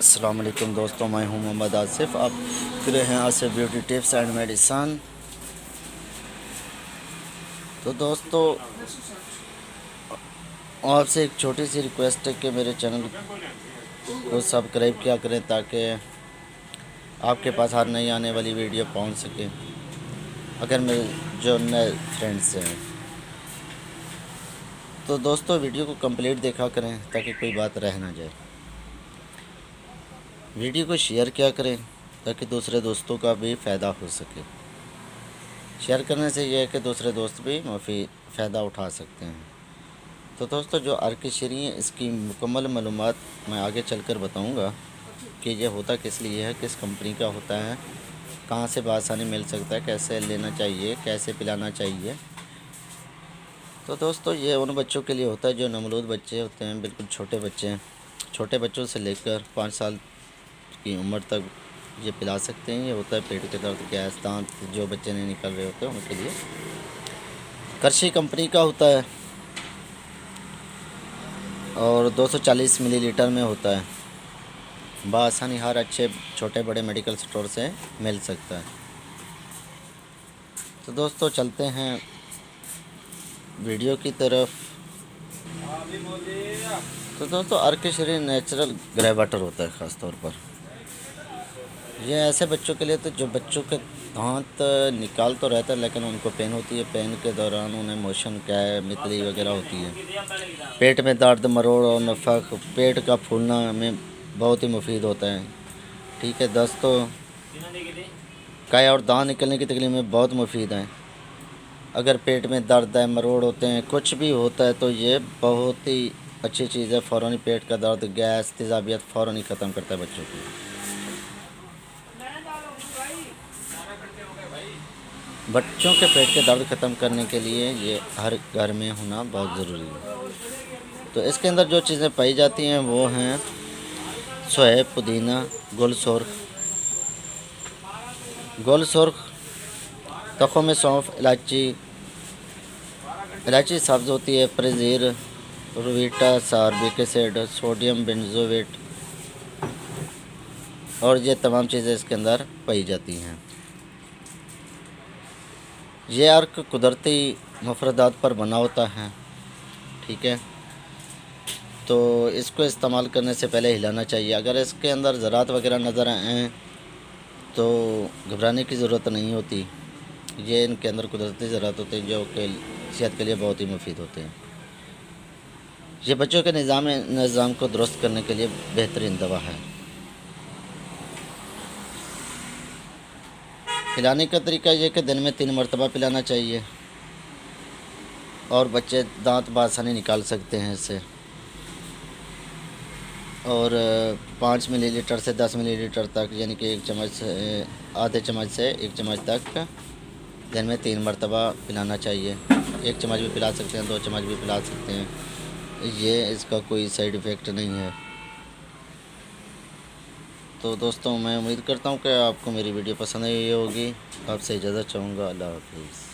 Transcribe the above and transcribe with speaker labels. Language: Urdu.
Speaker 1: السلام علیکم دوستوں، میں ہوں محمد آصف۔ آپ دیکھ رہے ہیں Asif beauty tips and medicine. تو دوستوں، آپ سے ایک چھوٹی سی ریکویسٹ ہے کہ میرے چینل کو سبسکرائب کیا کریں تاکہ آپ کے پاس ہر نئی آنے والی ویڈیو پہنچ سکے، اگر میرے جو نئے فرینڈس ہیں۔ تو دوستوں، ویڈیو کو کمپلیٹ دیکھا کریں تاکہ کوئی بات رہ نہ جائے۔ ویڈیو کو شیئر کیا کریں تاکہ دوسرے دوستوں کا بھی فائدہ ہو سکے۔ شیئر کرنے سے یہ ہے کہ دوسرے دوست بھی فائدہ اٹھا سکتے ہیں۔ تو دوستوں، جو آرکیشری ہے اس کی مکمل معلومات میں آگے چل کر بتاؤں گا کہ یہ ہوتا کس لیے ہے، کس کمپنی کا ہوتا ہے، کہاں سے بآسانی مل سکتا ہے، کیسے لینا چاہیے، کیسے پلانا چاہیے۔ تو دوستوں، یہ ان بچوں کے لیے ہوتا ہے جو نومولود بچے ہوتے ہیں، بالکل چھوٹے بچے ہیں۔ چھوٹے بچوں سے لے کر 5 سال کی عمر تک یہ پلا سکتے ہیں۔ یہ ہوتا ہے پیٹ کے درد، گیس، دانت جو بچے نہیں نکل رہے ہوتے ہیں ان کے لیے۔ کرشی کمپنی کا ہوتا ہے اور 240 ملی لیٹر میں ہوتا ہے۔ بآسانی ہر اچھے چھوٹے بڑے میڈیکل سٹور سے مل سکتا ہے۔ تو دوستوں، چلتے ہیں ویڈیو کی طرف۔ تو دوستوں، آرکیشری نیچرل گرے واٹر ہوتا ہے خاص طور پر۔ یہ ایسے بچوں کے لیے تو جو بچوں کے دانت نکال تو رہتا ہے لیکن ان کو پین ہوتی ہے، پین کے دوران انہیں موشن متلی وغیرہ ہوتی ہے، پیٹ میں درد، مروڑ اور نفخ، پیٹ کا پھولنا میں بہت ہی مفید ہوتا ہے۔ ٹھیک ہے دوستوں، کائے اور دانت نکلنے کی تکلیف میں بہت مفید ہیں۔ اگر پیٹ میں درد ہے، مروڑ ہوتے ہیں، کچھ بھی ہوتا ہے تو یہ بہت ہی اچھی چیز ہے۔ فوراً پیٹ کا درد، گیس، تیزابیت فوراً ہی ختم کرتا ہے بچوں کی۔ بچوں کے پیٹ کے درد ختم کرنے کے لیے یہ ہر گھر میں ہونا بہت ضروری ہے۔ تو اس کے اندر جو چیزیں پائی جاتی ہیں وہ ہیں سوئے، پودینہ، گل سرخ، تخم سونف، الائچی سبز ہوتی ہے، پرزیر، رویٹا، ساربک ایسڈ، سوڈیم بینزویٹ، اور یہ تمام چیزیں اس کے اندر پائی جاتی ہیں۔ یہ عرق قدرتی مفردات پر بنا ہوتا ہے، ٹھیک ہے۔ تو اس کو استعمال کرنے سے پہلے ہلانا چاہیے۔ اگر اس کے اندر ذرات وغیرہ نظر آئیں تو گھبرانے کی ضرورت نہیں ہوتی۔ یہ ان کے اندر قدرتی ذرات ہوتے ہیں جو کہ صحت کے لیے بہت ہی مفید ہوتے ہیں۔ یہ بچوں کے نظام کو درست کرنے کے لیے بہترین دوا ہے۔ پلانے کا طریقہ یہ کہ دن میں 3 مرتبہ پلانا چاہیے اور بچے دانت بآسانی نکال سکتے ہیں اس سے۔ اور 5 ملی لیٹر سے 10 ملی لیٹر تک، یعنی کہ آدھے چمچ سے 1 چمچ تک دن میں 3 مرتبہ پلانا چاہیے۔ 1 چمچ بھی پلا سکتے ہیں، 2 چمچ بھی پلا سکتے ہیں۔ یہ اس کا کوئی سائیڈ ایفیکٹ نہیں ہے۔ تو دوستوں، میں امید کرتا ہوں کہ آپ کو میری ویڈیو پسند آئی ہوگی۔ آپ سے اجازت چاہوں گا۔ اللہ حافظ۔